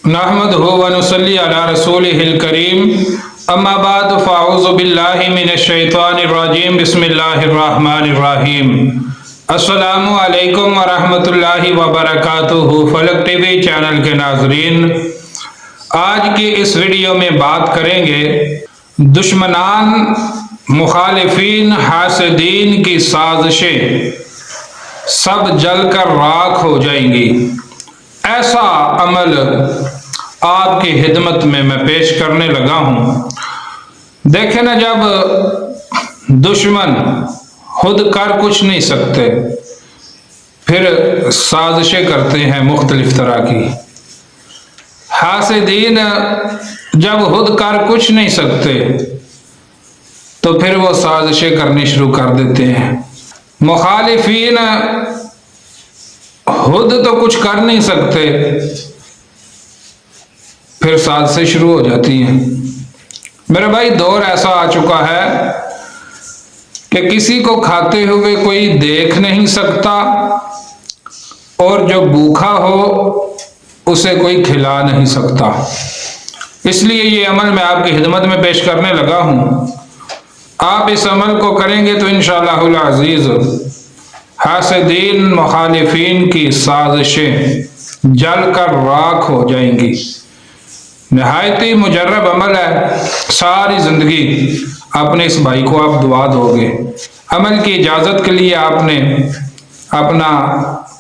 नहमदुहु व नुसल्ली अला रसूलिहिल करीम अम्मा बाद फ़अऊज़ु बिल्लाहि मिनश शैतानिर रजीम बिस्मिल्लाहिर रहमानिर रहीम। अस्सलामु अलैकुम व रहमतुल्लाहि व बरकातुहु। फलक टीवी चैनल के नाज़रीन, आज की इस वीडियो में बात करेंगे दुश्मनान, मुखालिफीन, हासिदीन की साजिशें सब जलकर राख हो जाएंगी। ऐसा अमल आपकी खिदमत में मैं पेश करने लगा हूँ। देखें ना, जब दुश्मन खुद कर कुछ नहीं सकते फिर साजिशें करते हैं मुख्तलिफ तरह की। हासिदीन जब खुद कर कुछ नहीं सकते तो फिर वो साजिशें करनी शुरू कर देते हैं। मुखालिफीन खुद तो कुछ कर नहीं सकते फिर साजिशें शुरू हो जाती हैं। मेरे भाई, दौर ऐसा आ चुका है कि किसी को खाते हुए कोई देख नहीं सकता और जो भूखा हो उसे कोई खिला नहीं सकता। इसलिए ये अमल मैं आपकी खिदमत में पेश करने लगा हूँ। आप इस अमल को करेंगे तो इंशाअल्लाहुल अज़ीज़ हासिदीन, मुखालिफीन की साजिशें जलकर राख हो जाएंगी। नहायत ही मुजर्रब अमल है। सारी जिंदगी अपने इस भाई को आप दुआ दोगे। अमल की इजाज़त के लिए आपने अपना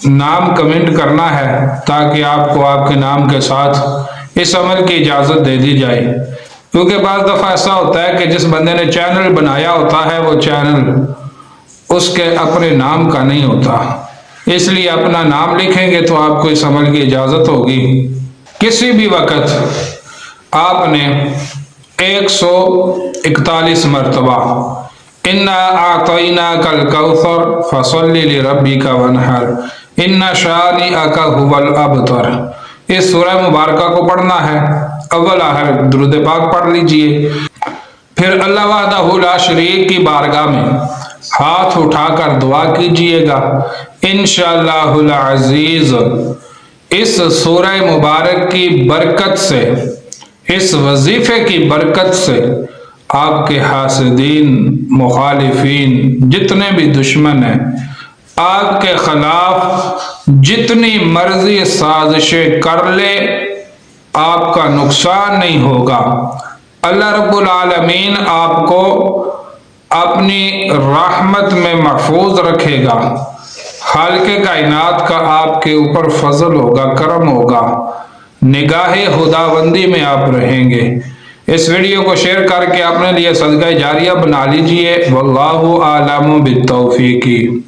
नाम कमेंट करना है ताकि आपको आपके नाम के साथ इस अमल की इजाज़त दे दी जाए। क्योंकि बाज़ दफ़ा ऐसा होता है कि जिस बंदे ने चैनल बनाया होता है वो चैनल उसके अपने नाम का नहीं होता, इसलिए अपना नाम लिखेंगे तो आपको इस अमल की इजाज़त होगी। किसी भी वक़्त आपने 141 मरतबा इन्ना आतईना कल कौसर फसल्लि लिरब्बिका वनहर इन्ना शानिअका हुवल अबतर, इस सूरह मुबारका को पढ़ना है। अव्वल आखिर दुरूद पाक पढ़ लीजिए। फिर अल्लाह वहदहु ला शरीक की बारगाह में हाथ उठाकर दुआ कीजिएगा। इंशाअल्लाहुल अज़ीज़ इस सूरह मुबारक की बरकत से, इस वजीफे की बरकत से आपके हासिदीन, मुखालिफीन, जितने भी दुश्मन हैं, आपके खिलाफ जितनी मर्जी साजिशें कर ले आपका नुकसान नहीं होगा। अल्लाह रब्बुल आलमीन आपको अपनी रहमत में महफूज रखेगा। खालिक़े कायनात का आपके ऊपर फजल होगा, करम होगा, निगाहे खुदाबंदी में आप रहेंगे। इस वीडियो को शेयर करके अपने लिए सदका जारिया बना लीजिए। वल्लाहु आलमु बित्तौफीकी।